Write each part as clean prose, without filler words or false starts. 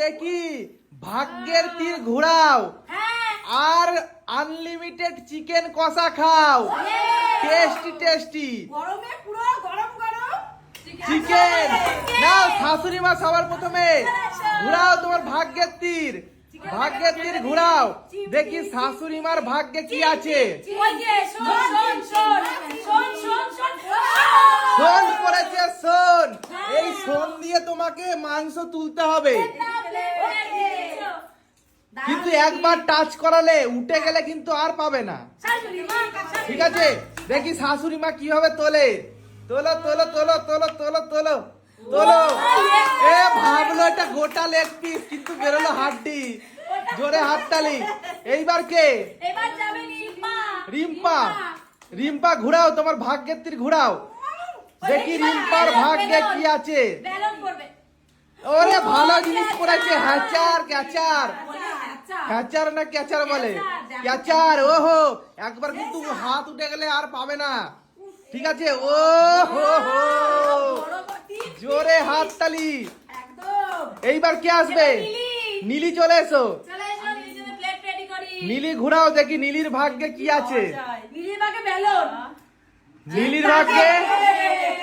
দেখি ভাগ্যের তীর ঘোরাও আর আনলিমিটেড চিকেন কষা খাও। টেস্টি টেস্টি গরমে পুরো গরম গরম চিকেন নাও। শাশুড়ি মা সবার প্রথমে ঘোরাও তোমার ভাগ্যের তীর। ভাগ্যের তীর ঘোরাও, দেখি শাশুড়ি মার ভাগ্যে কি আছে। সোন পড়েছে, সোন। এই সোন দিয়ে তোমাকে মাংস তুলতে হবে, কিন্তু একবার টাচ করালে উঠে গেলে কিন্তু আর পাবে না। ঠিক আছে, দেখি শাশুড়ি মা কিভাবে তোলে। তোলো তোলো তোলো তোলো তোলো তোলো তোলো। এ ভাবলো এটা গোটা লেগ পিস, কিন্তু বেরোলো হাড্ডি। জোরে হাততালি। এইবার কে? রিম্পা। রিম্পা ঘুরাও তোমার ভাগ্যের তীর ঘুরাও, দেখি রিম্পার ভাগ্যে কি আছে। ওরে ভালো জিনিস পড়েছে, হ্যাচার ক্যাচার। ক্যাচার না ক্যাচার বলে? ক্যাচার। ওহো, একবার কিন্তু হাত উঠে গেলে আর পাবে না। ঠিক আছে, ও হো হো, জোরে হাততালি। এইবার কে আসবে? নীলি চলে এসো। নীলি ঘুরাও, দেখি নীলির ভাগ্যে কি আছে। নীলির ভাগ্যে,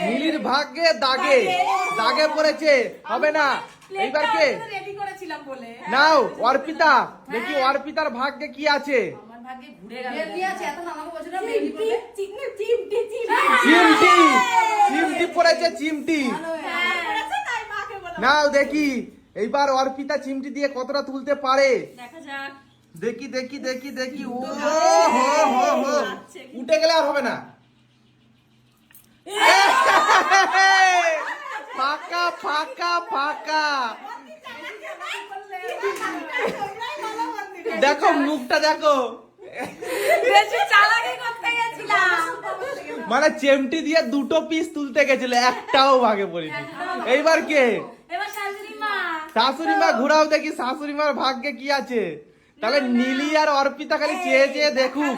নীলির ভাগ্যে দাগে, দাগে পড়েছে, হবে না। এইবার কে? নাও অর্পিতা, দেখি অর্পিতার ভাগ্যে কি আছে। চিমটি, চিমটি পড়েছে, চিমটি। নাও দেখি এইবার অর্পিতা চিমটি দিয়ে কতটা তুলতে পারে। দেখি দেখি দেখি দেখি। ও হো হো হো, উঠে গেলে আর হবে না। ফাঁকা ফাঁকা ফাঁকা। দেখো মুখটা দেখো, মানে চেমটি দিয়ে দুটো পিস তুলতে গেছিল, একটাও ভাগে পড়েনি। এইবার কে? শাশুড়ি মা ঘুরাও, দেখি শাশুড়ি মার ভাগ্যে কি আছে। তাহলে নীলি আর অর্পিতা খালি চেয়ে চেয়ে দেখুক,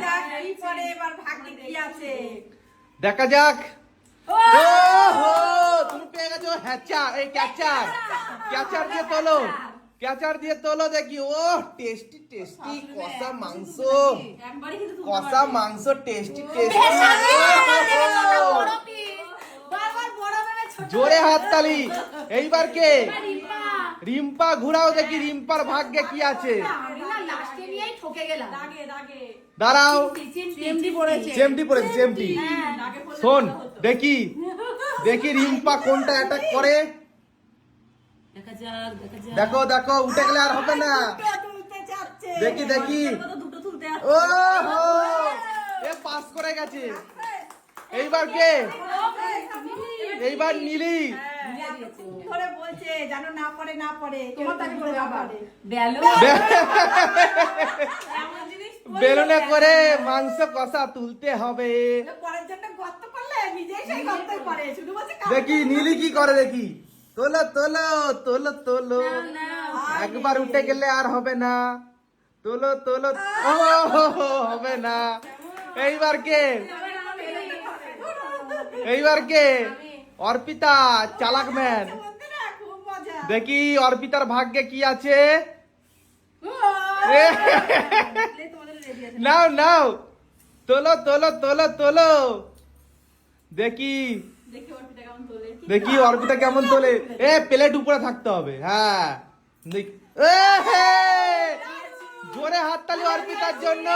দেখা যাক। তুমি পেয়ে গেছো হ্যাচার, এই ক্যাচার। ক্যাচার দিয়ে তোলো, ক্যাচার দিয়ে তোলো, দেখি। ও টেস্টি টেস্টি কষা মাংস, কষা মাংস টেস্টি টেস্টি। জোরে হাততালি। এইবার কে? রিম্পা ঘুরাও, দেখি রিম্পার ভাগ্যে কি আছে। দাঁড়াও, চেমটি পড়েছে, চেমটি। শোন দেখি, দেখি রিম্পা কোনটা অ্যাটাক করে। দেখো দেখো, উঠে গেলে আর হবে না। দেখি দেখি। ও হো, এ পাস করে গেছে। এইবার কে? এইবার নীলি। বেলুনে করে মাংস কষা তুলতে হবে। দেখি নীলি কি করে, দেখি। তোলো তোলো তোলো তোলো, একবার উঠে গেলে আর হবে না। তোলো তোলো, ও হবে না। এইবার কে? এইবার কে? অর্পিতা, চালাক ম্যান। দেখি অর্পিতার ভাগ্যে কি আছে। নাও নাও, তোলো তোলো তোলো তোলো, দেখি। দেখি অর্পিতা কেমন তোলে। এ প্লেট উপরে থাকতে হবে। হ্যাঁ, জোরে হাততালি অর্পিতার জন্য।